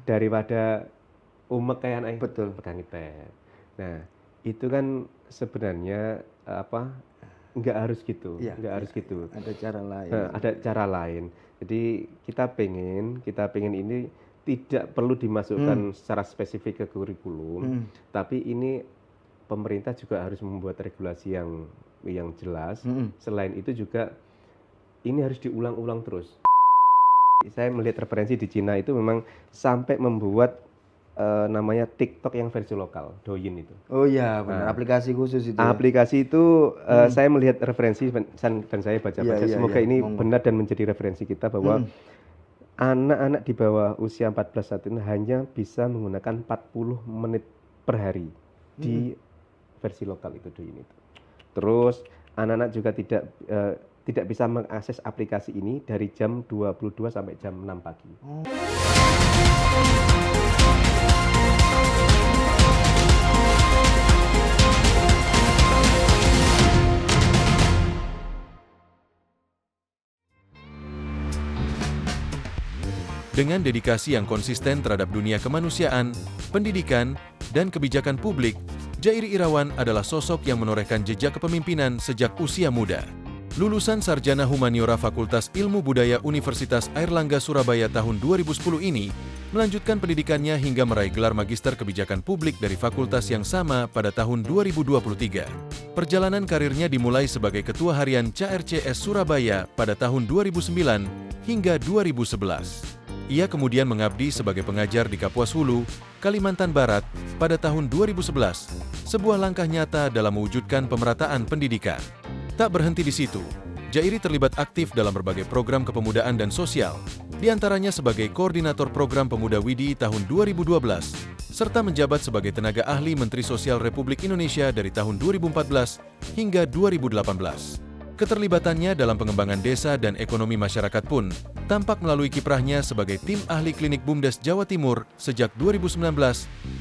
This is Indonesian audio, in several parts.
daripada umek kayak anak Betul. pegang iPad. Nah, itu kan sebenarnya nggak harus gitu, Iya, nggak harus gitu. ada cara lain. Ada cara lain. Jadi kita pengen ini tidak perlu dimasukkan secara spesifik ke kurikulum, tapi ini pemerintah juga harus membuat regulasi yang jelas. Selain itu juga ini harus diulang-ulang terus. Saya melihat referensi di Cina itu memang sampai membuat namanya TikTok yang versi lokal, Douyin itu. Oh iya, benar. Aplikasi khusus itu ya. Aplikasi itu saya melihat referensi dan saya baca-baca. Iya, Semoga iya, ini monggo. benar dan menjadi referensi kita bahwa anak-anak di bawah usia 14 saat ini hanya bisa menggunakan 40 menit per hari di versi lokal itu Douyin itu. Terus anak-anak juga tidak bisa mengakses aplikasi ini dari jam 22 sampai jam 6 pagi. Dengan dedikasi yang konsisten terhadap dunia kemanusiaan, pendidikan, dan kebijakan publik, Jairi Irawan adalah sosok yang menorehkan jejak kepemimpinan sejak usia muda. Lulusan Sarjana Humaniora Fakultas Ilmu Budaya Universitas Airlangga Surabaya tahun 2010 ini, melanjutkan pendidikannya hingga meraih gelar Magister Kebijakan Publik dari fakultas yang sama pada tahun 2023. Perjalanan karirnya dimulai sebagai Ketua Harian CRCS Surabaya pada tahun 2009 hingga 2011. Ia kemudian mengabdi sebagai pengajar di Kapuas Hulu, Kalimantan Barat pada tahun 2011, sebuah langkah nyata dalam mewujudkan pemerataan pendidikan. Tak berhenti di situ, Jairi terlibat aktif dalam berbagai program kepemudaan dan sosial, di antaranya sebagai Koordinator Program Pemuda WIDI tahun 2012, serta menjabat sebagai tenaga ahli Menteri Sosial Republik Indonesia dari tahun 2014 hingga 2018. Keterlibatannya dalam pengembangan desa dan ekonomi masyarakat pun tampak melalui kiprahnya sebagai tim ahli klinik BUMDes Jawa Timur sejak 2019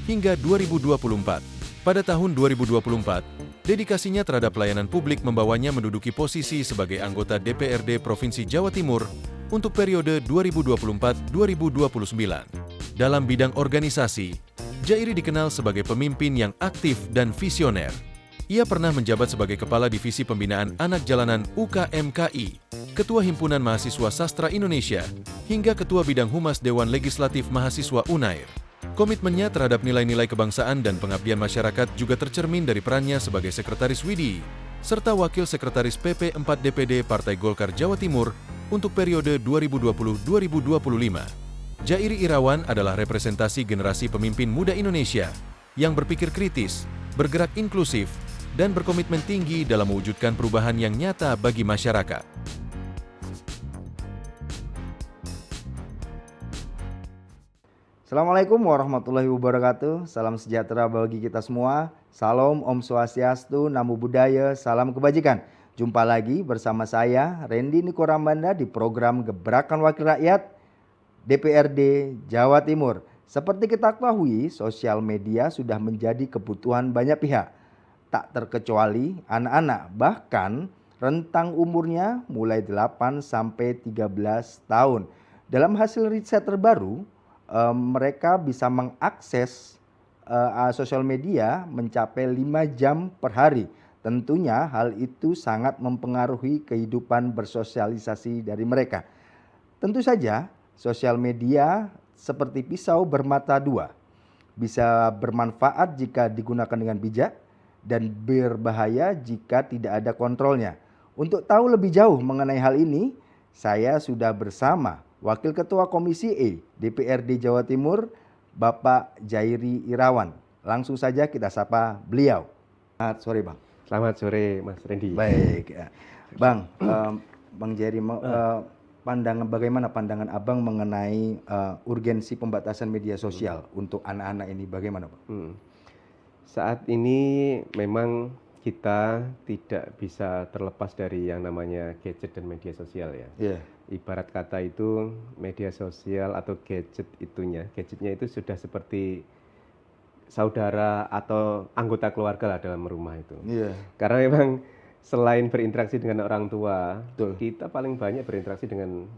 hingga 2024. Pada tahun 2024, dedikasinya terhadap pelayanan publik membawanya menduduki posisi sebagai anggota DPRD Provinsi Jawa Timur untuk periode 2024-2029. Dalam bidang organisasi, Jairi dikenal sebagai pemimpin yang aktif dan visioner. Ia pernah menjabat sebagai Kepala Divisi Pembinaan Anak Jalanan UKMKI, Ketua Himpunan Mahasiswa Sastra Indonesia, hingga Ketua Bidang Humas Dewan Legislatif Mahasiswa UNAIR. Komitmennya terhadap nilai-nilai kebangsaan dan pengabdian masyarakat juga tercermin dari perannya sebagai Sekretaris WIDI, serta Wakil Sekretaris PP 4 DPD Partai Golkar Jawa Timur untuk periode 2020-2025. Jairi Irawan adalah representasi generasi pemimpin muda Indonesia yang berpikir kritis, bergerak inklusif, dan berkomitmen tinggi dalam mewujudkan perubahan yang nyata bagi masyarakat. Assalamualaikum warahmatullahi wabarakatuh. Salam sejahtera bagi kita semua. Salam Om Swastiastu, Namo Buddhaya, salam kebajikan. Jumpa lagi bersama saya, Randy Niko Rambanda, di program Gebrakan Wakil Rakyat DPRD Jawa Timur. Seperti kita ketahui, sosial media sudah menjadi kebutuhan banyak pihak. Tak terkecuali anak-anak, bahkan rentang umurnya mulai 8 sampai 13 tahun. Dalam hasil riset terbaru, mereka bisa mengakses sosial media mencapai 5 jam per hari. Tentunya hal itu sangat mempengaruhi kehidupan bersosialisasi dari mereka. Tentu saja sosial media seperti pisau bermata dua. Bisa bermanfaat jika digunakan dengan bijak dan berbahaya jika tidak ada kontrolnya. Untuk tahu lebih jauh mengenai hal ini, saya sudah bersama Wakil Ketua Komisi E DPRD Jawa Timur, Bapak Jairi Irawan. Langsung saja kita sapa beliau. Selamat sore, Bang. Selamat sore, Mas Randy. Baik, Bang. Bang Jairi, bagaimana pandangan Abang mengenai urgensi pembatasan media sosial untuk anak-anak ini? Bagaimana, Bang? Saat ini memang kita tidak bisa terlepas dari yang namanya gadget dan media sosial ya. Yeah. Ibarat kata itu media sosial atau gadgetnya itu sudah seperti saudara atau anggota keluarga lah dalam rumah itu. Yeah. Karena memang selain berinteraksi dengan orang tua, Betul. kita paling banyak berinteraksi dengan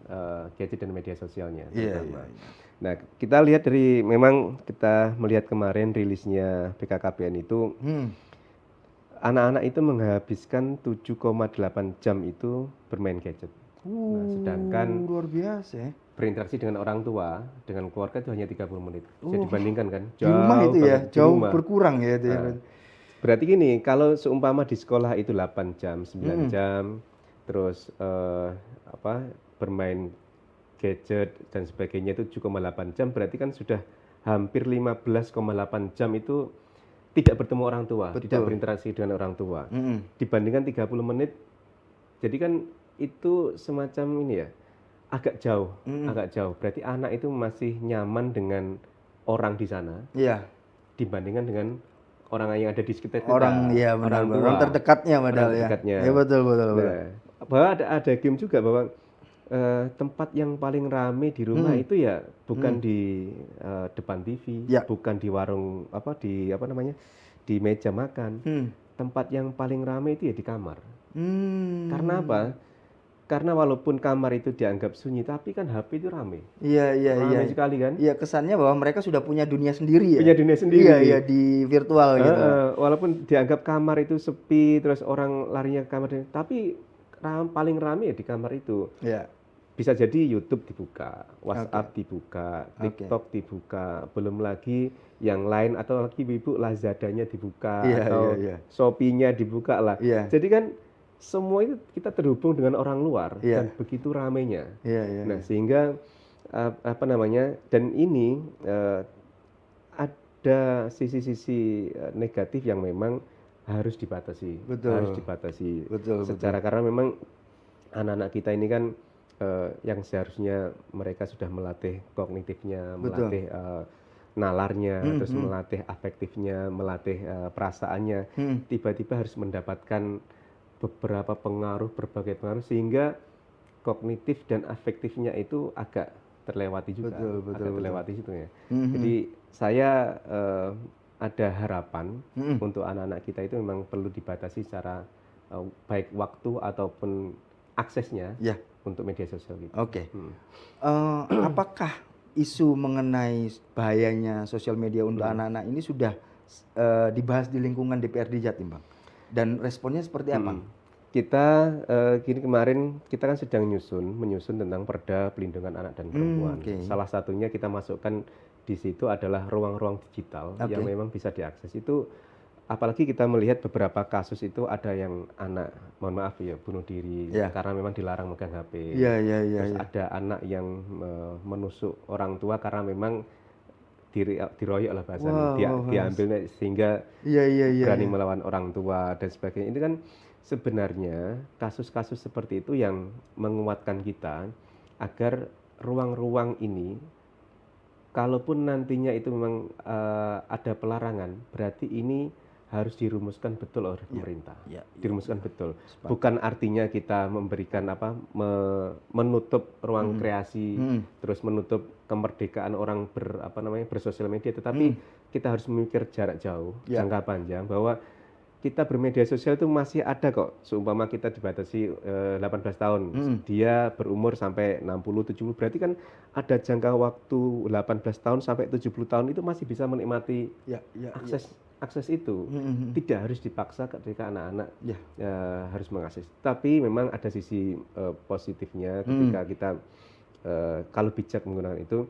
gadget dan media sosialnya. Yeah. Nah, kita lihat memang kita melihat kemarin rilisnya BKKBN itu, anak-anak itu menghabiskan 7,8 jam itu bermain gadget. Nah, sedangkan luar biasa ya. berinteraksi dengan orang tua, dengan keluarga itu hanya 30 menit. Bisa dibandingkan kan? Di rumah itu ya, banget, di jauh rumah. berkurang ya itu ya. Nah, berarti gini, kalau seumpama di sekolah itu 8 jam, 9 jam, terus bermain gadget dan sebagainya itu 7,8 jam, berarti kan sudah hampir 15,8 jam itu tidak bertemu orang tua, tidak berinteraksi dengan orang tua. Dibandingkan 30 menit, jadi kan itu semacam ini ya, agak jauh. Berarti anak itu masih nyaman dengan orang di sana, dibandingkan dengan orang yang ada di sekitar kita. Orang terdekatnya padahal ya. Ya betul. Nah, bahwa ada game juga bahwa tempat yang paling rame di rumah itu ya bukan di depan TV, bukan di warung di meja makan. Tempat yang paling rame itu ya di kamar. Karena apa? Karena walaupun kamar itu dianggap sunyi, tapi kan HP itu rame. Rame sekali kan? Iya, kesannya bahwa mereka sudah punya dunia sendiri ya. Punya dunia sendiri. Iya, di virtual gitu. Walaupun dianggap kamar itu sepi, terus orang larinya ke kamar, tapi paling rame ya di kamar itu. Bisa jadi YouTube dibuka, WhatsApp dibuka, TikTok dibuka, belum lagi yang lain, atau lagi ibu Lazadanya dibuka, atau Shopee-nya dibuka lah. Jadi kan semua itu kita terhubung dengan orang luar dan begitu ramenya. Nah, sehingga dan ini ada sisi-sisi negatif yang memang harus dibatasi. Secara karena memang anak-anak kita ini kan yang seharusnya mereka sudah melatih kognitifnya, melatih nalarnya, terus melatih afektifnya, melatih perasaannya, tiba-tiba harus mendapatkan beberapa berbagai pengaruh sehingga kognitif dan afektifnya itu agak terlewati juga, terlewati situ ya. Jadi saya ada harapan untuk anak-anak kita itu memang perlu dibatasi secara baik waktu ataupun aksesnya untuk media sosial gitu. Apakah isu mengenai bahayanya sosial media untuk anak-anak ini sudah dibahas di lingkungan DPRD Jatim, Bang? Dan responnya seperti apa? Kita kemarin kita kan sedang menyusun tentang Perda Pelindungan Anak dan Perempuan. Salah satunya kita masukkan di situ adalah ruang-ruang digital yang memang bisa diakses. Itu apalagi kita melihat beberapa kasus itu ada yang anak, mohon maaf ya, bunuh diri karena memang dilarang megang HP. Terus ada anak yang menusuk orang tua karena memang diroyok lah bahasanya, diambilnya sehingga berani melawan orang tua dan sebagainya. Ini kan sebenarnya kasus-kasus seperti itu yang menguatkan kita agar ruang-ruang ini, kalaupun nantinya itu memang ada pelarangan, berarti ini harus dirumuskan betul oleh pemerintah. Dirumuskan betul. Bukan artinya kita memberikan menutup ruang kreasi, terus menutup kemerdekaan orang bersosial media, tetapi kita harus memikir jarak jauh, jangka panjang, bahwa kita bermedia sosial itu masih ada kok. Seumpama kita dibatasi 18 tahun, dia berumur sampai 60-70, berarti kan ada jangka waktu 18 tahun sampai 70 tahun itu masih bisa menikmati akses itu. Tidak harus dipaksa ketika anak-anak harus mengakses. Tapi memang ada sisi positifnya ketika kita kalau bijak menggunakan itu.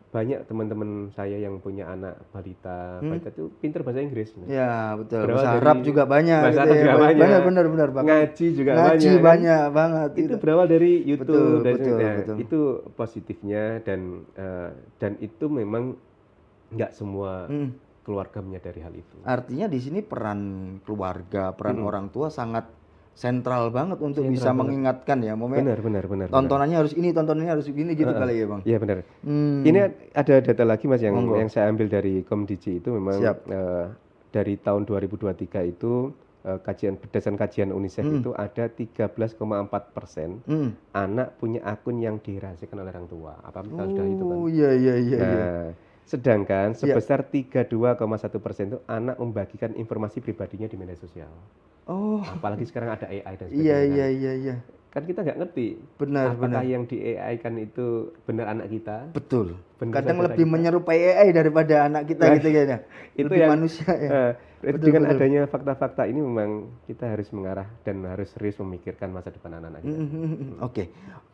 Banyak teman-teman saya yang punya anak balita itu pintar bahasa Inggris. Ya betul. Bahasa Arab juga banyak. Bahasa Arab juga banyak. Benar. Ngaji juga banyak banget. Itu berawal dari YouTube. Betul. Itu positifnya dan itu memang nggak semua keluarga menyadari hal itu. Artinya di sini peran keluarga, peran orang tua sangat sentral banget untuk bisa mengingatkan ya, benar. Tontonannya harus ini, tontonannya harus begini gitu kali ya, Bang. Iya benar. Ini ada data lagi Mas yang saya ambil dari Komdigi itu memang dari tahun 2023 itu berdasarkan kajian UNICEF itu ada 13,4% anak punya akun yang dirahasiakan oleh orang tua. Apa sudah itu kan? Iya. Sedangkan sebesar 32,1% itu anak membagikan informasi pribadinya di media sosial. Apalagi sekarang ada AI dan sebagainya. Iya. kan kita nggak ngerti Benar, apakah benar. yang di AI kan itu benar anak kita, Betul. benar Kadang saudara lebih kita. menyerupai AI daripada anak kita Nah, gitu kayaknya. itu Lebih yang manusia ya. Betul, dengan betul. adanya fakta-fakta ini memang kita harus mengarah dan harus serius memikirkan masa depan anak-anak kita. Oke.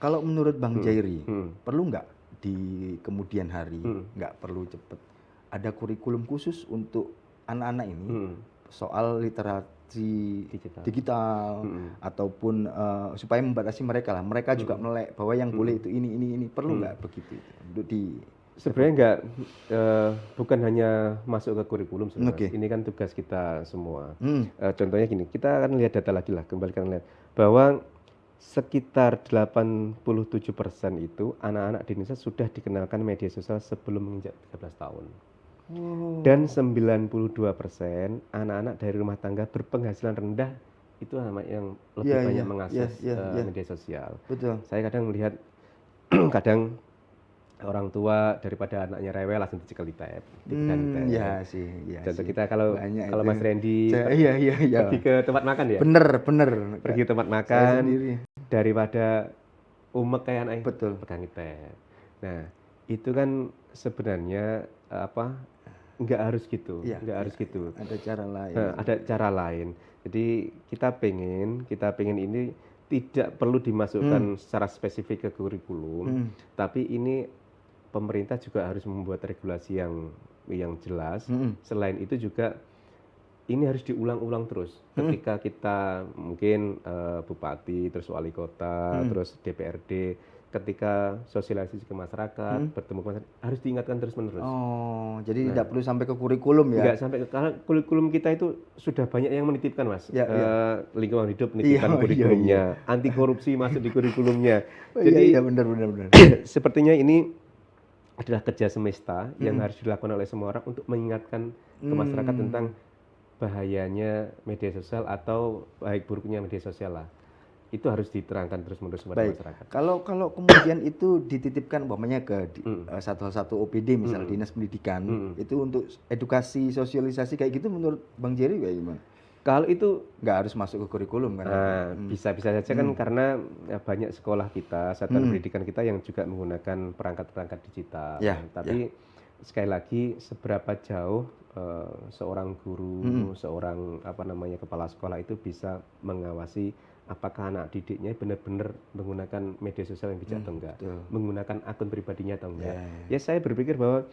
Kalau menurut Bang Jairi, Hmm. perlu nggak di kemudian hari, Hmm. nggak perlu cepet, ada kurikulum khusus untuk anak-anak ini Hmm. soal literasi Digital. digital ataupun supaya membatasi mereka lah. Mereka juga melek bahwa yang boleh itu ini. Perlu nggak begitu untuk di Sebenarnya nggak, bukan hanya masuk ke kurikulum sebenarnya. Oke. Ini kan tugas kita semua. Hmm. Contohnya gini, kita akan lihat data lagi lah, kembalikan lihat bahwa sekitar 87% itu anak-anak di Indonesia sudah dikenalkan media sosial sebelum menginjak 13 tahun. Dan 92% anak-anak dari rumah tangga berpenghasilan rendah itu anak yang lebih Iya, banyak iya, mengakses iya, iya. media sosial. Betul. Saya kadang melihat kadang orang tua daripada anaknya rewel langsung dicekel di tab, dipegang tab. Iya sih, iya Contoh sih. kita kalau Banyak kalau itu. Mas Randy Iya. pergi ke tempat makan ya, Bener. pergi ke tempat Saya makan sendiri. daripada umek kayak anaknya Betul. pegang tab. Nah itu kan sebenarnya nggak harus gitu, Iya, nggak harus gitu. Ada cara lain. Ada cara lain. Jadi kita pengen ini tidak perlu dimasukkan secara spesifik ke kurikulum, tapi ini pemerintah juga harus membuat regulasi yang jelas. Selain itu juga ini harus diulang-ulang terus. Ketika kita mungkin bupati, terus wali kota, terus DPRD, ketika sosialisasi ke masyarakat, bertemu ke masyarakat, harus diingatkan terus-menerus. Oh, jadi tidak perlu sampai ke kurikulum ya? Enggak sampai karena kurikulum kita itu sudah banyak yang menitipkan, Mas. Ya, Lingkungan hidup menitipkan Iya, kurikulumnya, anti korupsi masuk di kurikulumnya. Oh, Jadi iya, benar. sepertinya ini adalah kerja semesta yang harus dilakukan oleh semua orang untuk mengingatkan ke masyarakat tentang bahayanya media sosial atau baik buruknya media sosial lah. Itu harus diterangkan terus-menerus kepada Baik. masyarakat. Kalau kemudian itu dititipkan umpamanya ke satu OPD misal Dinas Pendidikan, itu untuk edukasi sosialisasi kayak gitu menurut Bang Jerry kayak gimana? Kalau itu Nggak harus masuk ke kurikulum kan? bisa-bisa saja kan karena banyak sekolah kita, satuan pendidikan kita yang juga menggunakan perangkat-perangkat digital. Ya, Tapi sekali lagi seberapa jauh seorang guru, seorang kepala sekolah itu bisa mengawasi apakah anak didiknya benar-benar menggunakan media sosial yang bijak atau enggak, menggunakan akun pribadinya atau enggak. Ya saya berpikir bahwa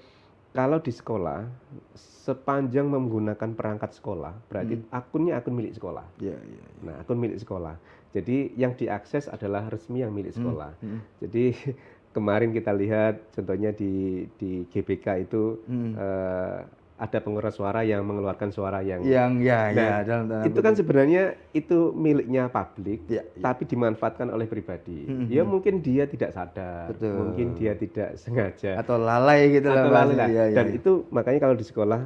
kalau di sekolah sepanjang menggunakan perangkat sekolah berarti akunnya akun milik sekolah. Iya. Nah, akun milik sekolah. Jadi yang diakses adalah resmi yang milik sekolah. Jadi kemarin kita lihat contohnya di GBK itu ada pengeras suara yang mengeluarkan suara yang dalam tanda itu kan sebenarnya itu miliknya publik, Iya. tapi dimanfaatkan oleh pribadi. Ya mungkin dia tidak sadar, Betul. mungkin dia tidak sengaja atau lalai gitu atau lah. lalai lah. Iya. Dan itu makanya kalau di sekolah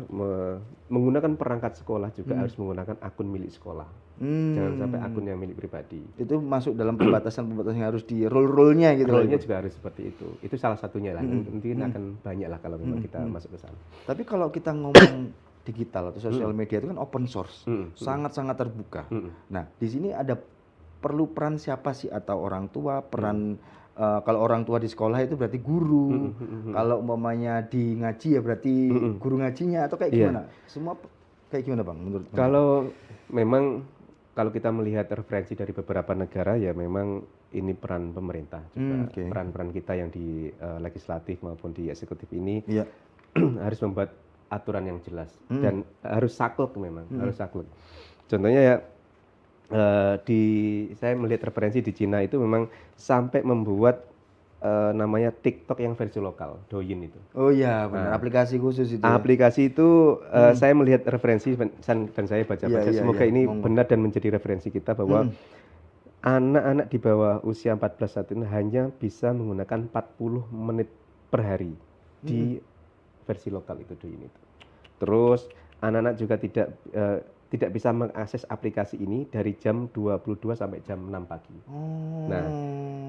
menggunakan perangkat sekolah juga harus menggunakan akun milik sekolah. Jangan sampai akun yang milik pribadi. Itu masuk dalam pembatasan-pembatasan yang harus di rule-nya gitu loh. Role-nya juga harus seperti itu. Itu salah satunya lah. Mungkin akan banyak lah kalau memang kita masuk ke sana. Tapi kalau kita ngomong digital atau sosial media itu kan open source, sangat-sangat terbuka. Nah, di sini ada perlu peran siapa sih atau orang tua, peran kalau orang tua di sekolah itu berarti guru, kalau umpamanya di ngaji ya berarti guru ngajinya atau kayak gimana? Semua kayak gimana Bang menurut Bang? Kalau kita melihat referensi dari beberapa negara ya memang ini peran pemerintah juga, peran-peran kita yang di legislatif maupun di eksekutif ini harus membuat aturan yang jelas dan harus saklek memang, harus saklek. Contohnya ya saya melihat referensi di Cina itu memang sampai membuat namanya TikTok yang versi lokal, Douyin itu. Oh iya, benar. Aplikasi khusus itu. Aplikasi itu saya melihat referensi dan saya baca-baca. Semoga ini benar dan menjadi referensi kita bahwa anak-anak di bawah usia 14 saat ini hanya bisa menggunakan 40 menit per hari di versi lokal itu Douyin itu. Terus anak-anak juga tidak bisa mengakses aplikasi ini dari jam 22 sampai jam 6 pagi. Nah,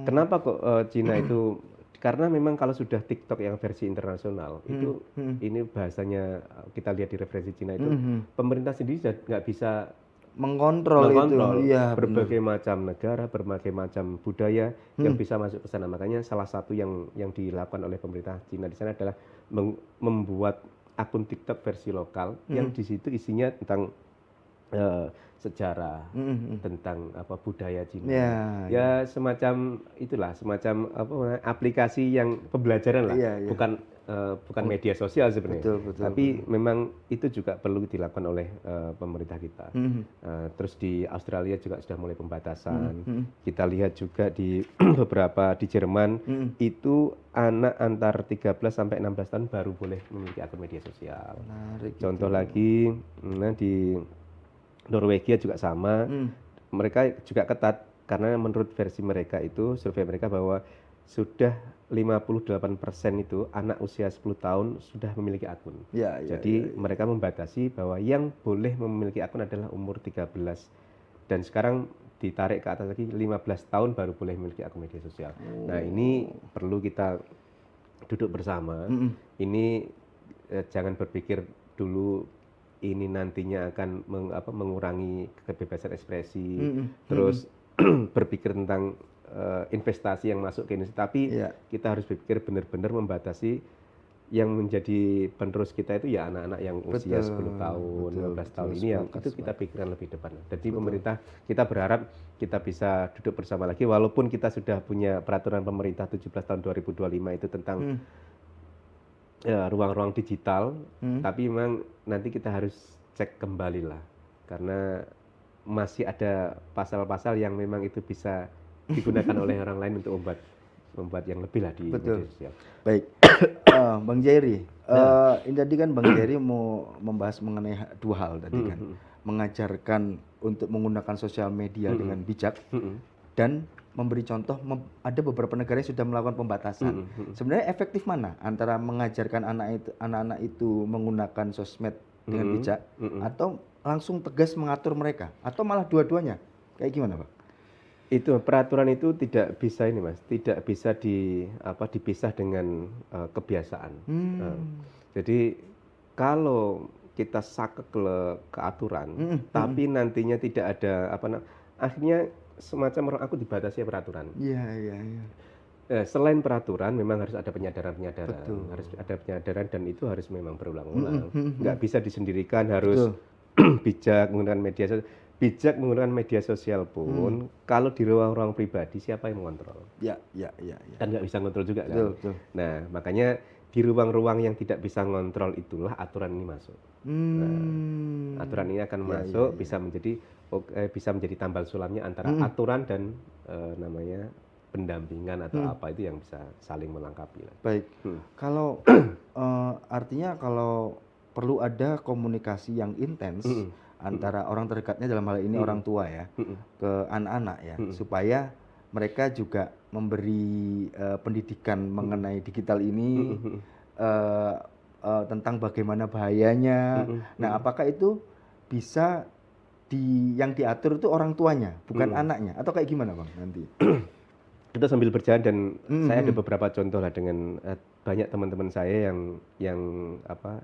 kenapa kok Cina itu? Karena memang kalau sudah TikTok yang versi internasional itu ini bahasanya kita lihat di referensi Cina itu pemerintah sendiri sudah nggak bisa mengontrol itu. Iya, berbagai macam negara, berbagai macam budaya yang bisa masuk ke sana. Makanya salah satu yang dilakukan oleh pemerintah Cina di sana adalah membuat akun TikTok versi lokal yang di situ isinya tentang sejarah, tentang budaya Cina. Ya semacam itulah, semacam aplikasi yang pembelajaran lah, bukan media sosial sebenarnya. Tapi memang itu juga perlu dilakukan oleh pemerintah kita. Terus di Australia juga sudah mulai pembatasan. Kita lihat juga di beberapa di Jerman itu anak antar 13 sampai 16 tahun baru boleh memiliki akun media sosial. Contoh lagi, di Norwegia juga sama. Mereka juga ketat karena menurut versi mereka itu, survei mereka bahwa sudah 58% itu anak usia 10 tahun sudah memiliki akun. Jadi mereka membatasi bahwa yang boleh memiliki akun adalah umur 13 dan sekarang ditarik ke atas lagi 15 tahun baru boleh memiliki akun media sosial. Nah, ini perlu kita duduk bersama. Ini jangan berpikir dulu ini nantinya akan mengurangi kebebasan ekspresi, terus berpikir tentang investasi yang masuk ke Indonesia, tapi kita harus berpikir benar-benar membatasi yang menjadi penerus kita itu ya anak-anak yang usia 10 tahun, 15 tahun ini yang itu kita pikirkan lebih depan. Jadi pemerintah, kita berharap kita bisa duduk bersama lagi, walaupun kita sudah punya peraturan pemerintah 17 tahun 2025 itu tentang ruang-ruang digital, tapi memang nanti kita harus cek kembali lah, karena masih ada pasal-pasal yang memang itu bisa digunakan oleh orang lain untuk membuat yang lebih lah di media sosial. Baik, Bang Jairi, ini tadi kan Bang Jairi mau membahas mengenai dua hal tadi kan, mengajarkan untuk menggunakan sosial media dengan bijak dan memberi contoh, ada beberapa negara yang sudah melakukan pembatasan. Sebenarnya efektif mana antara mengajarkan anak-anak itu menggunakan sosmed dengan bijak atau langsung tegas mengatur mereka, atau malah dua-duanya? Kayak gimana, Pak? Itu peraturan itu tidak bisa ini, Mas, tidak bisa dipisah dengan kebiasaan. Jadi kalau kita saklek ke aturan, tapi nantinya tidak ada akhirnya semacam aku dibatasi peraturan. Selain peraturan, memang harus ada penyadaran-penyadaran, harus ada penyadaran dan itu harus memang berulang-ulang. Nggak bisa disendirikan, harus bijak menggunakan media sosial. Bijak menggunakan media sosial pun, kalau di ruang-ruang pribadi siapa yang mengontrol? Kan nggak bisa ngontrol juga kan. Nah, makanya di ruang-ruang yang tidak bisa ngontrol itulah aturan ini masuk. Nah, aturan ini akan masuk, bisa menjadi tambal sulamnya antara aturan dan namanya pendampingan atau apa itu yang bisa saling melengkapi lah. Baik. Kalau artinya kalau perlu ada komunikasi yang intens antara orang terdekatnya, dalam hal ini orang tua ya, ke anak-anak ya, supaya mereka juga memberi pendidikan mengenai digital ini, tentang bagaimana bahayanya. Nah, apakah itu bisa yang diatur itu orang tuanya, bukan anaknya, atau kayak gimana, Bang, nanti? Kita sambil berjalan dan saya ada beberapa contoh lah dengan banyak teman-teman saya yang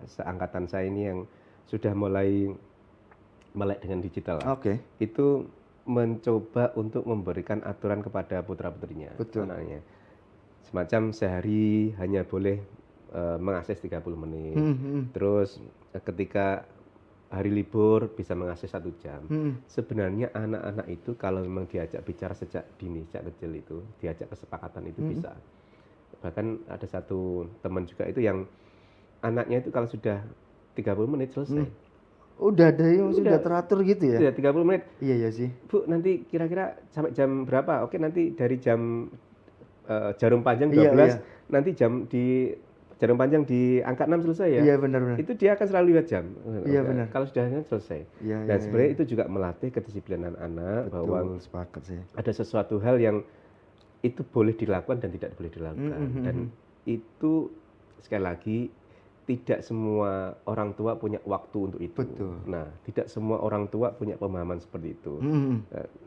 seangkatan saya ini yang sudah mulai melek dengan digital. Itu mencoba untuk memberikan aturan kepada putra-putrinya, anaknya. Semacam sehari hanya boleh mengakses 30 menit. Terus ketika hari libur bisa mengakses 1 jam. Sebenarnya anak-anak itu kalau memang diajak bicara sejak dini, sejak kecil itu, diajak kesepakatan itu bisa. Bahkan ada satu teman juga itu yang anaknya itu kalau sudah 30 menit selesai. Udah ada yang sudah teratur gitu ya? Sudah 30 menit. Iya sih. Bu, nanti kira-kira sampai jam berapa? Oke, nanti dari jam jarum panjang 12, nanti jarum panjang di angka 6 selesai ya? Iya, benar. Itu dia akan selalu lihat jam. Iya, benar. Kalau sudah selesai. Dan sebenarnya itu juga melatih kedisiplinan anak. Betul, bahwa sepakat sih. ada sesuatu hal yang itu boleh dilakukan dan tidak boleh dilakukan. Dan itu sekali lagi tidak semua orang tua punya waktu untuk itu. Nah, tidak semua orang tua punya pemahaman seperti itu.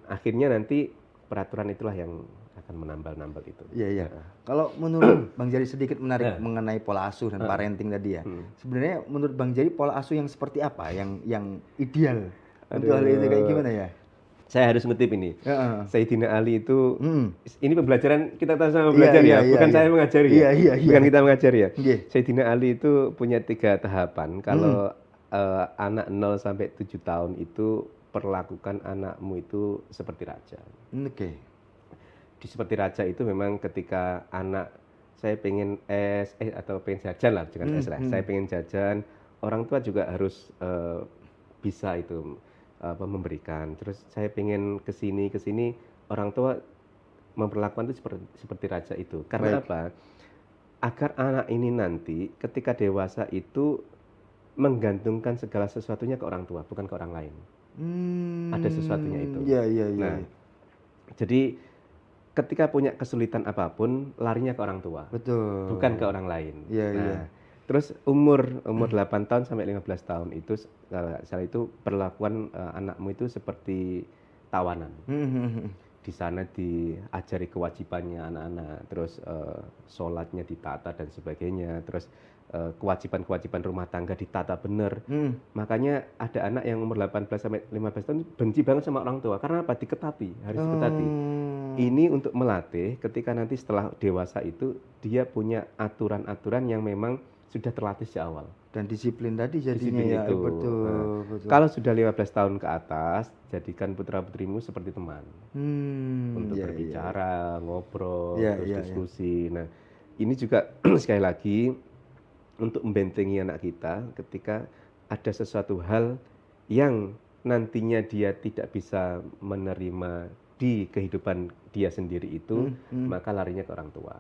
Akhirnya nanti peraturan itulah yang akan menambal-nambal itu. Iya. Kalau menurut Bang Jari sedikit menarik mengenai pola asuh dan parenting tadi ya. Sebenarnya menurut Bang Jari pola asuh yang seperti apa yang ideal Untuk hal itu kayak gimana ya? Saya harus ngutip ini. Heeh. Sayyidina Ali itu, ini pembelajaran kita sama Iya, belajar iya, ya, iya, bukan iya. saya mengajari ya, Iya. bukan kita mengajari ya. Nggih. Sayyidina Ali itu punya 3 tahapan. Kalau anak 0 sampai 7 tahun itu perlakukan anakmu itu seperti raja. Oke. Di seperti raja itu memang ketika anak saya pengen es atau pengen jajan lah, jangan es lah. Saya pengen jajan, orang tua juga harus bisa itu memberikan. Terus saya pengen ke sini, orang tua memperlakukan itu seperti raja itu. Karena Baik. apa? Agar anak ini nanti ketika dewasa itu menggantungkan segala sesuatunya ke orang tua, bukan ke orang lain. Ada sesuatunya itu. Iya. Nah, jadi ketika punya kesulitan apapun, larinya ke orang tua, Betul. bukan ke orang lain. Iya, Nah, iya. terus umur 8 tahun sampai 15 tahun itu salah itu perlakuan anakmu itu seperti tawanan. Di sana diajari kewajibannya anak-anak, terus sholatnya ditata dan sebagainya, terus kewajiban-kewajiban rumah tangga ditata benar. Makanya ada anak yang umur 18 sampai 15 tahun benci banget sama orang tua. Karena apa? Diketati, harus diketati. Ini untuk melatih ketika nanti setelah dewasa itu dia punya aturan-aturan yang memang sudah terlatih sejak awal. Dan disiplin tadi jadinya Disiplin ya. itu. Betul, Nah, betul. Kalau sudah 15 tahun ke atas, jadikan putra-putrimu seperti teman. Untuk Iya. berbicara, ngobrol, Iya, terus iya. diskusi. Nah, ini juga sekali lagi untuk membentengi anak kita ketika ada sesuatu hal yang nantinya dia tidak bisa menerima di kehidupan dia sendiri itu, maka larinya ke orang tua.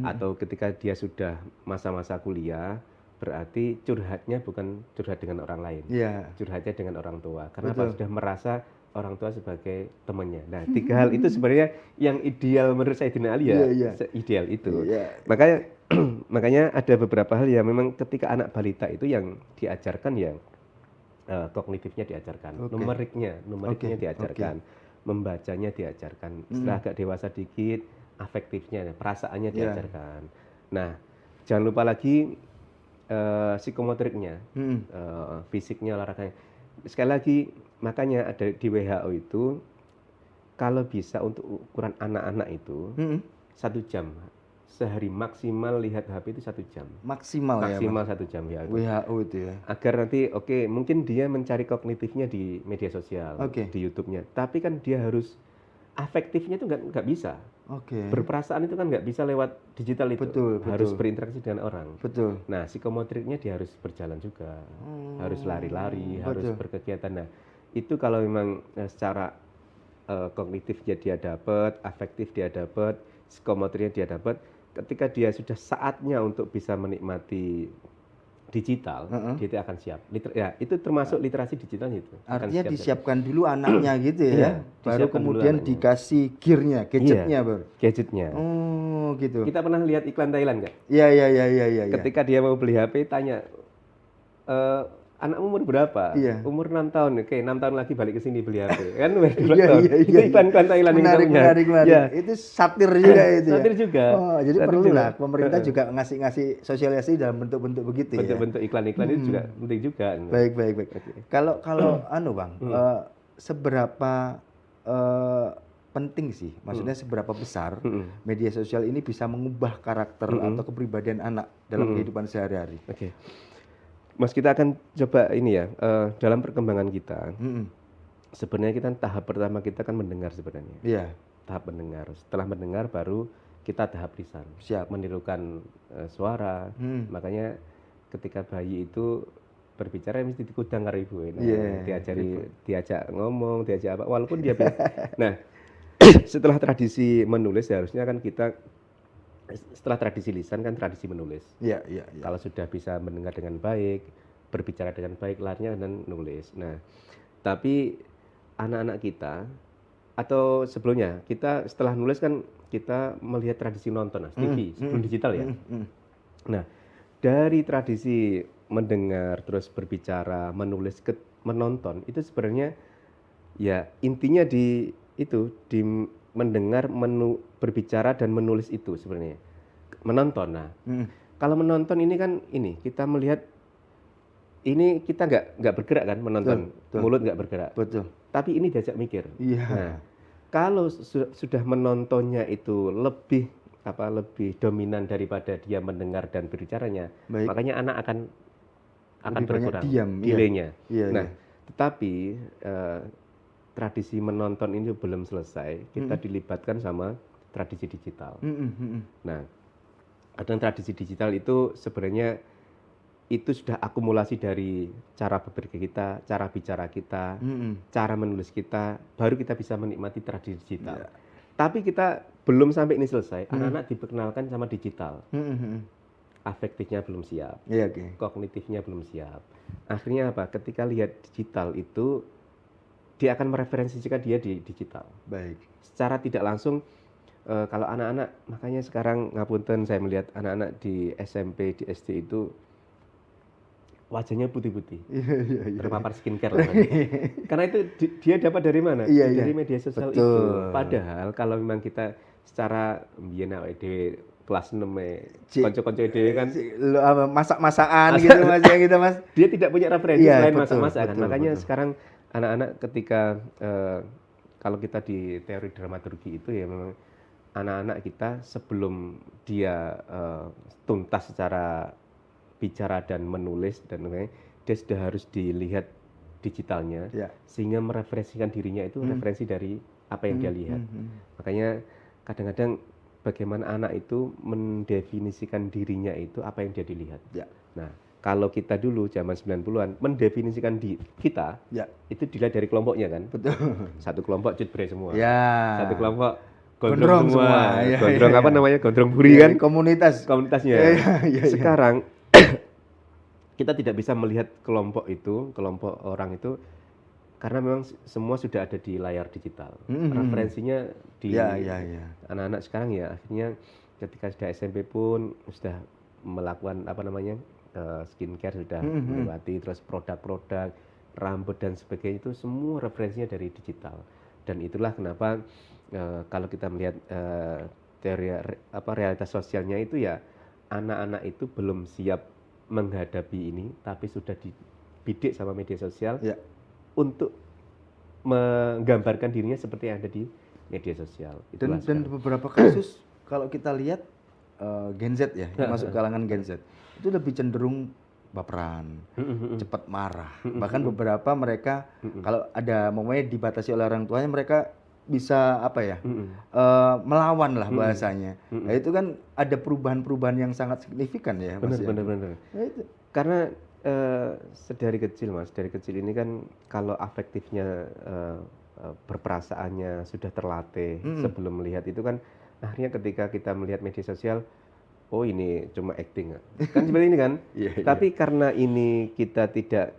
Atau ketika dia sudah masa-masa kuliah, berarti curhatnya bukan curhat dengan orang lain, Iya. curhatnya dengan orang tua. Karena Betul. apa? Sudah merasa orang tua sebagai temannya. Nah, 3 hal itu sebenarnya yang ideal menurut Sayyidina Ali ya, Iya. ideal itu. Iya. Makanya ada beberapa hal yang memang ketika anak balita itu yang diajarkan ya kognitifnya diajarkan, Oke. numeriknya Oke, diajarkan, membacanya diajarkan. Setelah agak dewasa dikit, afektifnya, perasaannya Iya. diajarkan. Nah, jangan lupa lagi psikomotoriknya, fisiknya, olahraganya. Sekali lagi, makanya ada di WHO itu kalau bisa untuk ukuran anak-anak itu 1 jam. Sehari maksimal lihat HP itu 1 jam. Maksimal ya. Maksimal 1 jam ya. WHO itu ya. Agar nanti mungkin dia mencari kognitifnya di media sosial, Oke. di YouTube-nya. Tapi kan dia harus afektifnya itu nggak bisa. Oke. Berperasaan itu kan nggak bisa lewat digital itu. Betul, Harus betul. berinteraksi dengan orang. Betul. Nah, psikomotoriknya dia harus berjalan juga. Harus lari-lari, harus betul. berkegiatan. Nah, itu kalau memang secara kognitifnya dia dapat, afektif dia dapat, psikomotoriknya dia dapat, ketika dia sudah saatnya untuk bisa menikmati digital, dia itu akan siap. Ya, itu termasuk literasi digital itu. Akan Artinya siap. disiapkan dulu anaknya gitu ya. Iya, Baru disiapkan dulu kemudian anaknya. dikasih gearnya, gadgetnya baru. Gadgetnya. Oh gitu. Kita pernah lihat iklan Thailand nggak? Iya. Ketika dia mau beli HP, tanya, anakmu umur berapa? Iya. Umur 6 tahun. Oke, 6 tahun lagi balik ke sini beli HP. Kan umur 2 Iya, tahun. iya, Itu iya. iklan-iklan Thailand yang kita punya. Menarik. Ya. Itu satir juga itu ya. Satir juga. Oh, jadi Satir perlu juga. lah pemerintah juga ngasih sosialisasi dalam bentuk-bentuk begitu ya. Bentuk-bentuk iklan-iklan itu juga penting juga. Baik. Kalau Bang, seberapa penting sih? Maksudnya seberapa besar media sosial ini bisa mengubah karakter atau kepribadian anak dalam kehidupan sehari-hari? Oke. Mas, kita akan coba ini ya, dalam perkembangan kita. Sebenarnya kita tahap pertama kita kan mendengar sebenarnya. Iya. Tahap mendengar. Setelah mendengar baru kita tahap lisan. Siap. Menirukan suara. Makanya ketika bayi itu berbicara mesti dikudang karo ibu. Nah, diajak ngomong, diajak apa. Walaupun dia Nah, setelah tradisi menulis seharusnya kan kita setelah tradisi lisan kan tradisi menulis. Iya. Kalau sudah bisa mendengar dengan baik, berbicara dengan baik, larinya dan nulis. Nah, tapi anak-anak kita atau sebelumnya kita setelah nulis kan kita melihat tradisi nonton, TV sebelum digital ya. Nah, dari tradisi mendengar terus berbicara, menulis, menonton itu sebenarnya ya intinya di mendengar, berbicara dan menulis itu sebenarnya. Menonton. Nah, kalau menonton ini kan kita melihat ini kita nggak bergerak kan menonton, Betul. mulut nggak bergerak. Betul. Tapi ini diajak mikir. Iya. Nah, kalau sudah menontonnya itu lebih dominan daripada dia mendengar dan berbicaranya, Baik. makanya anak akan Lebih banyak berkurang diam, iya. delay-nya. Iya, Nah, iya. tetapi tradisi menonton ini belum selesai. Kita dilibatkan sama tradisi digital. Nah, dan tradisi digital itu sebenarnya itu sudah akumulasi dari cara berpikir kita, cara bicara kita, cara menulis kita, baru kita bisa menikmati tradisi digital. Tapi kita belum sampai ini selesai, anak-anak diperkenalkan sama digital. Afektifnya belum siap, Iya, oke. kognitifnya belum siap. Akhirnya apa? Ketika lihat digital itu, dia akan mereferensikan dia di digital. Baik. Secara tidak langsung, kalau anak-anak, makanya sekarang ngapunten saya melihat anak-anak di SMP, di SD itu wajahnya putih-putih, Iya. terpapar skincare lah. Karena itu dia dapat dari mana? Iya, Dari iya. media sosial Betul. itu. Padahal kalau memang kita secara biyen awake dhewe kelas 6 kanca-kanca dhewe kan Lo apa masak-masakan gitu Mas ya gitu Mas. dia tidak punya referensi Iya, selain betul, masak-masakan. betul, Makanya betul. sekarang anak-anak ketika kalau kita di teori dramaturgi itu ya memang anak-anak kita sebelum dia tuntas secara bicara dan menulis dan lain-lain, dia sudah harus dilihat digitalnya Ya. sehingga mereferensikan dirinya itu referensi dari apa yang dia lihat. Makanya kadang-kadang bagaimana anak itu mendefinisikan dirinya itu apa yang dia dilihat. Ya. Nah, kalau kita dulu zaman 90-an mendefinisikan kita Ya. itu dilihat dari kelompoknya kan. Betul. Satu kelompok cutbre semua. Ya. Satu kelompok Gondrong gondrong semua. semua. Iya, Gondrong iya, apa iya. namanya? Gondrong buri Dari kan komunitas. komunitasnya. Iya. Sekarang kita tidak bisa melihat kelompok orang itu karena memang semua sudah ada di layar digital. Referensinya di Iya. anak-anak sekarang ya akhirnya ketika sudah SMP pun sudah melakukan skincare sudah melewati, terus produk-produk rambut dan sebagainya itu semua referensinya dari digital. Dan itulah kenapa kalau kita melihat teori realitas sosialnya itu ya anak-anak itu belum siap menghadapi ini, tapi sudah dibidik sama media sosial untuk menggambarkan dirinya seperti yang ada di media sosial. Dan beberapa kasus kalau kita lihat Gen Z ya, yang masuk kalangan Gen Z itu lebih cenderung baperan, cepat marah. Bahkan beberapa mereka kalau ada momennya dibatasi oleh orang tuanya, mereka bisa melawan lah bahasanya. Nah itu kan ada perubahan-perubahan yang sangat signifikan ya Mas. Benar. Nah, itu. Karena dari kecil Mas, dari kecil ini kan kalau afektifnya berperasaannya sudah terlatih sebelum melihat itu kan akhirnya ketika kita melihat media sosial, oh ini cuma acting kan seperti ini kan. Tapi karena ini kita tidak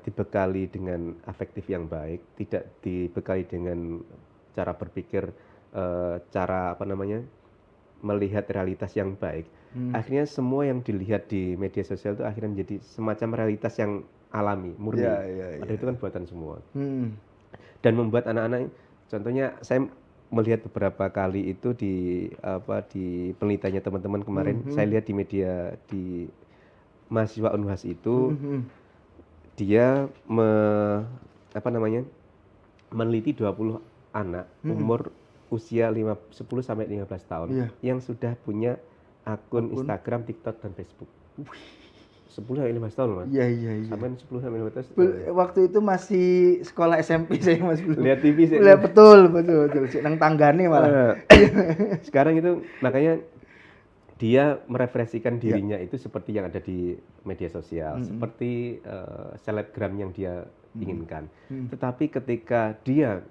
dibekali dengan afektif yang baik, tidak dibekali dengan cara berpikir, cara melihat realitas yang baik, akhirnya semua yang dilihat di media sosial itu akhirnya menjadi semacam realitas yang alami, murni. Padahal itu kan buatan semua. Dan membuat anak-anak, contohnya saya melihat beberapa kali itu di penelitiannya teman-teman kemarin, saya lihat di media di mahasiswa Unhas itu dia meneliti 20 anak umur usia 10 sampai 15 tahun yang sudah punya akun Instagram, TikTok dan Facebook. 10 sampai 15 tahun Mas. Iya. Sampai 10 sampai 15 tahun. Waktu itu masih sekolah SMP saya Mas belum. Lihat TV sih. Lihat betul. Nang tanggane malah. Sekarang itu makanya dia mereferensikan dirinya itu seperti yang ada di media sosial, seperti selebgram yang dia inginkan. Tetapi ketika dia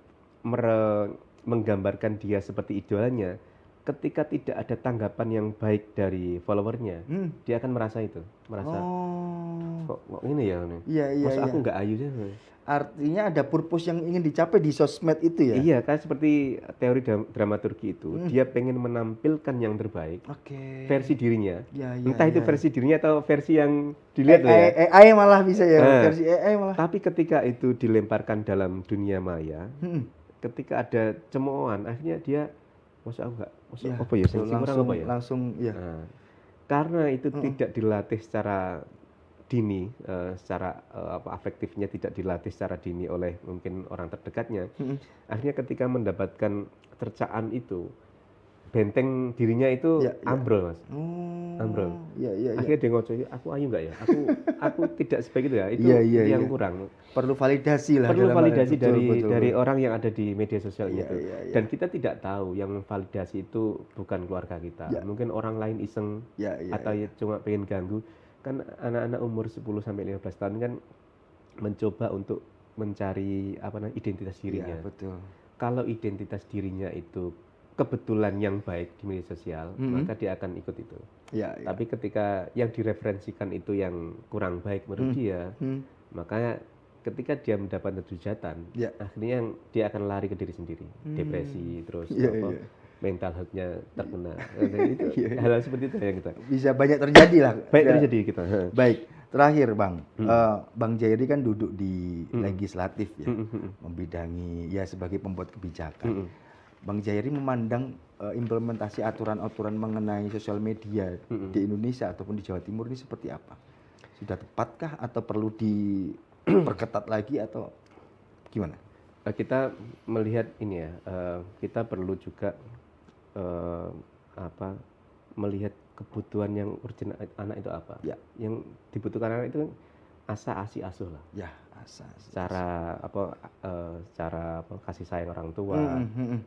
menggambarkan dia seperti idolanya, ketika tidak ada tanggapan yang baik dari followernya, dia akan merasa kok ini ya, masa aku nggak ayu sih. Artinya ada purpose yang ingin dicapai di sosmed itu ya? Iya, kan seperti teori dramaturgi itu, dia pengen menampilkan yang terbaik, versi dirinya, entah itu versi dirinya atau versi yang dilihat AI malah bisa ya, versi AI malah. Tapi ketika itu dilemparkan dalam dunia maya, ketika ada cemoohan, akhirnya dia langsung ya. Nah, karena itu tidak dilatih secara dini, secara afektifnya tidak dilatih secara dini oleh mungkin orang terdekatnya, akhirnya ketika mendapatkan cercaan itu, benteng dirinya itu Ya, ya. ambrol, Mas. Oh, Ambrol. iya, iya, iya. Akhirnya dia ngocoy, aku ayu nggak ya? Aku tidak sebaik itu ya. Itu Iya, iya, yang iya. kurang. Perlu validasi lah. Perlu dalam hal- validasi betul, dari betul, dari betul. orang yang ada di media sosial Iya, itu. iya, iya. Dan kita tidak tahu yang memvalidasi itu bukan keluarga kita. Ya. Mungkin orang lain iseng Ya, ya, atau ya. cuma pengen ganggu. Kan anak-anak umur 10 sampai 15 tahun kan mencoba untuk mencari identitas Iya, dirinya. betul. Kalau identitas dirinya itu kebetulan yang baik di media sosial, maka dia akan ikut itu. Ya, ya. Tapi ketika yang direferensikan itu yang kurang baik menurut dia, maka ketika dia mendapat hujatan, Ya. akhirnya dia akan lari ke diri sendiri, depresi, terus Iya, iya. mental health-nya terkena. Itu hal-hal seperti itu yang kita Bisa banyak terjadi lah. baik Ya. terjadi kita. Baik, terakhir Bang, Bang Jairi kan duduk di legislatif ya, membidangi ya sebagai pembuat kebijakan. Bang Jairi memandang implementasi aturan-aturan mengenai sosial media di Indonesia ataupun di Jawa Timur ini seperti apa? Sudah tepatkah atau perlu diperketat lagi atau gimana? Kita melihat ini ya, kita perlu juga melihat kebutuhan yang urgent anak itu apa. Ya. Yang dibutuhkan anak itu kan asa asi asuh lah. Ya, asas. Cara kasih sayang orang tua,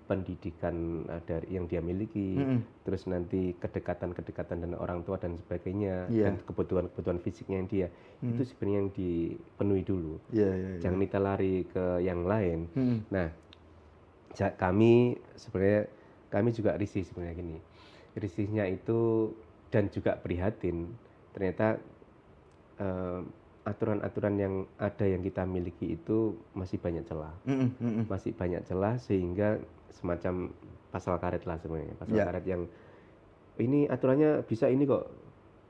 pendidikan dari yang dia miliki, terus nanti kedekatan dengan orang tua dan sebagainya, Iya. dan kebutuhan fisiknya yang dia itu sebenarnya yang dipenuhi dulu. Iya, iya, iya. Jangan kita lari ke yang lain. Nah, kami juga risih sebenarnya gini. Risihnya itu dan juga prihatin. Ternyata aturan-aturan yang ada yang kita miliki itu masih banyak celah. Masih banyak celah sehingga semacam pasal karet lah sebenarnya. Pasal karet yang ini aturannya bisa ini kok.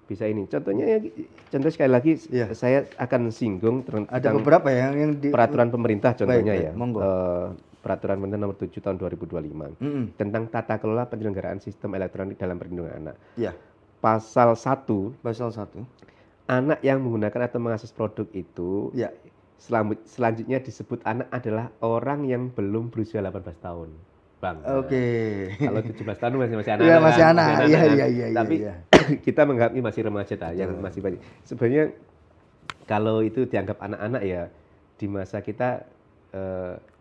Bisa ini. Contoh sekali lagi saya akan singgung Ada tentang beberapa yang di peraturan pemerintah contohnya baik, ya. monggo. Peraturan pemerintah nomor 7 tahun 2025 tentang tata kelola penyelenggaraan sistem elektronik dalam perlindungan anak. Ya, Pasal 1, pasal 1. anak yang menggunakan atau mengakses produk itu Ya. selanjutnya disebut anak adalah orang yang belum berusia 18 tahun. Bang. Oke. Kalau 17 tahun masih anak. Iya, masih kan? anak. Masih Iya, kan? iya, iya, Tapi iya. kita menganggap ini masih remaja yang masih banyak. Sebenarnya kalau itu dianggap anak-anak ya di masa kita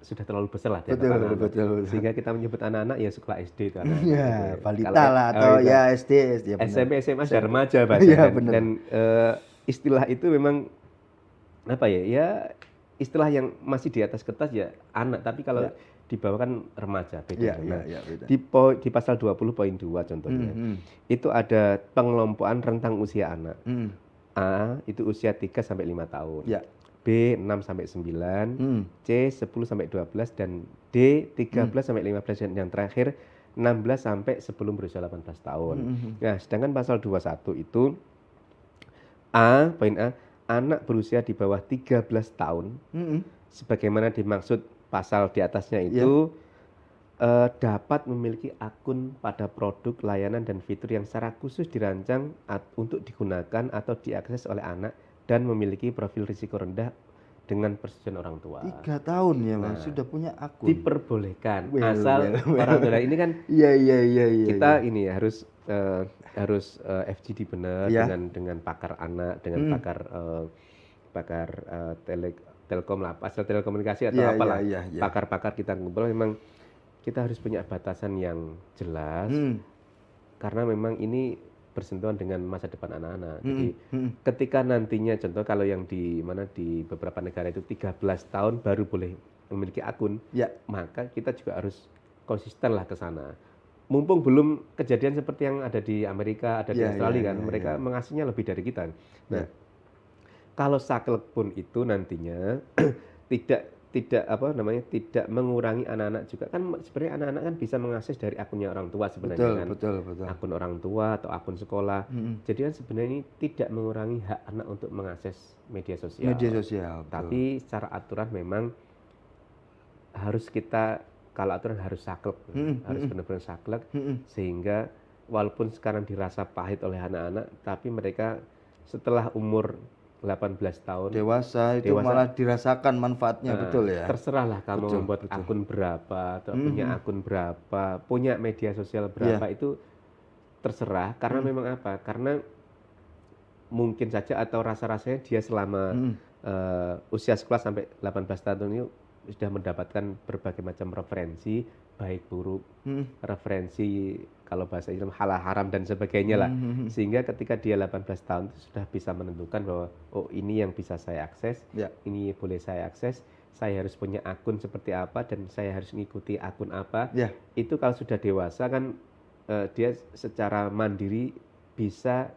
sudah terlalu besar lah dianggap anak-anak. Betul. Sehingga kita menyebut anak-anak ya sekolah SD itu anak. Ya, balita lah atau ya SD ya benar. SMP, SMA sudah remaja bahasa Iya, kan. benar. Dan istilah itu memang apa ya? Ya istilah yang masih di atas kertas ya anak, tapi kalau di bawah kan remaja beda. Iya, beda. Di pasal 20.2 contohnya. Itu ada pengelompokan rentang usia anak. A itu usia 3 sampai 5 tahun. Ya. B 6 sampai 9, C 10 sampai 12 dan D 13 sampai 15 dan yang terakhir 16 sampai sebelum berusia 18 tahun. Nah, sedangkan pasal 21 itu poin A, anak berusia di bawah 13 tahun. Sebagaimana dimaksud pasal di atasnya itu dapat memiliki akun pada produk, layanan dan fitur yang secara khusus dirancang untuk digunakan atau diakses oleh anak dan memiliki profil risiko rendah dengan persetujuan orang tua. 3 tahun ya Mas, sudah punya akun. Diperbolehkan Well. orang tua ini kan Iya. kita ini ya harus FGD benar Ya. dengan pakar anak, dengan pakar telkom lah, pasal telekomunikasi atau Iya, apalah. iya. Pakar-pakar kita ngumpul memang kita harus punya batasan yang jelas karena memang ini bersentuhan dengan masa depan anak-anak. Jadi ketika nantinya contoh kalau yang di beberapa negara itu 13 tahun baru boleh memiliki akun, maka kita juga harus konsisten lah ke sana. Mumpung belum kejadian seperti yang ada di Amerika, ada di Australia kan, mereka mengasihnya lebih dari kita. Nah, kalau saklek pun itu nantinya tidak mengurangi anak-anak juga kan sebenarnya anak-anak kan bisa mengakses dari akunnya orang tua sebenarnya Betul. akun orang tua atau akun sekolah. Jadi kan sebenarnya ini tidak mengurangi hak anak untuk mengakses media sosial. Betul. Tapi secara aturan memang harus kalau aturan harus saklek, harus benar-benar saklek sehingga walaupun sekarang dirasa pahit oleh anak-anak, tapi mereka setelah umur 18 tahun Dewasa itu Dewasa. malah dirasakan manfaatnya, betul ya. terserahlah kamu Betul, membuat betul. akun berapa atau punya akun berapa, punya media sosial berapa, itu terserah. Karena memang apa? Karena mungkin saja atau rasa-rasanya dia selama usia sekolah sampai 18 tahun ini sudah mendapatkan berbagai macam referensi, baik buruk, referensi kalau bahasa Islam halal haram dan sebagainya lah. Sehingga ketika dia 18 tahun itu sudah bisa menentukan bahwa oh ini yang bisa saya akses, ini boleh saya akses, saya harus punya akun seperti apa dan saya harus mengikuti akun apa. Itu kalau sudah dewasa kan dia secara mandiri bisa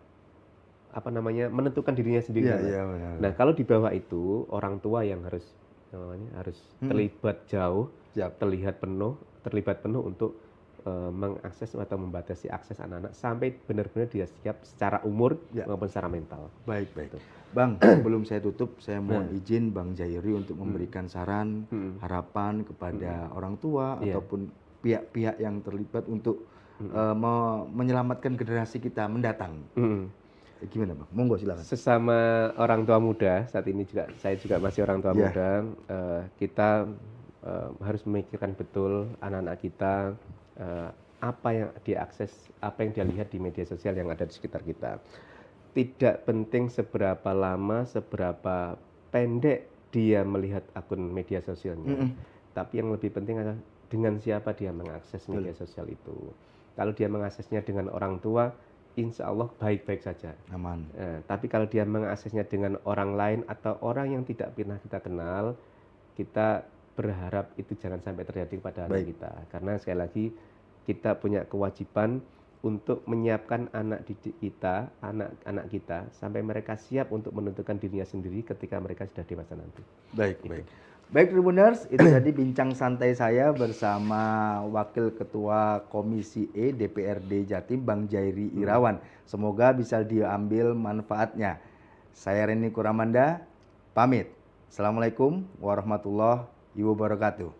menentukan dirinya sendiri. Nah, kalau di bawah itu orang tua yang harus terlibat jauh, terlibat penuh untuk mengakses atau membatasi akses anak-anak sampai benar-benar dia siap secara umur maupun secara mental. Baik. Bang, sebelum saya tutup, saya mohon izin Bang Jairi untuk memberikan saran, harapan kepada orang tua ataupun pihak-pihak yang terlibat untuk menyelamatkan generasi kita mendatang. Gimana Bang? Monggo silakan. Sesama orang tua muda, saat ini juga saya juga masih orang tua muda, kita harus memikirkan betul anak-anak kita, apa yang diakses, apa yang dia lihat di media sosial yang ada di sekitar kita. Tidak penting seberapa lama, seberapa pendek dia melihat akun media sosialnya, tapi yang lebih penting adalah dengan siapa dia mengakses media sosial itu. Kalau dia mengaksesnya dengan orang tua, insya Allah baik-baik saja. Aman. Tapi kalau dia mengaksesnya dengan orang lain atau orang yang tidak pernah kita kenal, kita berharap itu jangan sampai terjadi pada anak kita. Karena sekali lagi kita punya kewajiban untuk menyiapkan anak didik kita, anak-anak kita sampai mereka siap untuk menentukan dirinya sendiri ketika mereka sudah dewasa nanti. Baik Tribuners, itu tadi bincang santai saya bersama Wakil Ketua Komisi E DPRD Jatim Bang Jairi Irawan. Semoga bisa diambil manfaatnya. Saya Rendy Kuramanda, pamit. Assalamualaikum warahmatullahi wabarakatuh.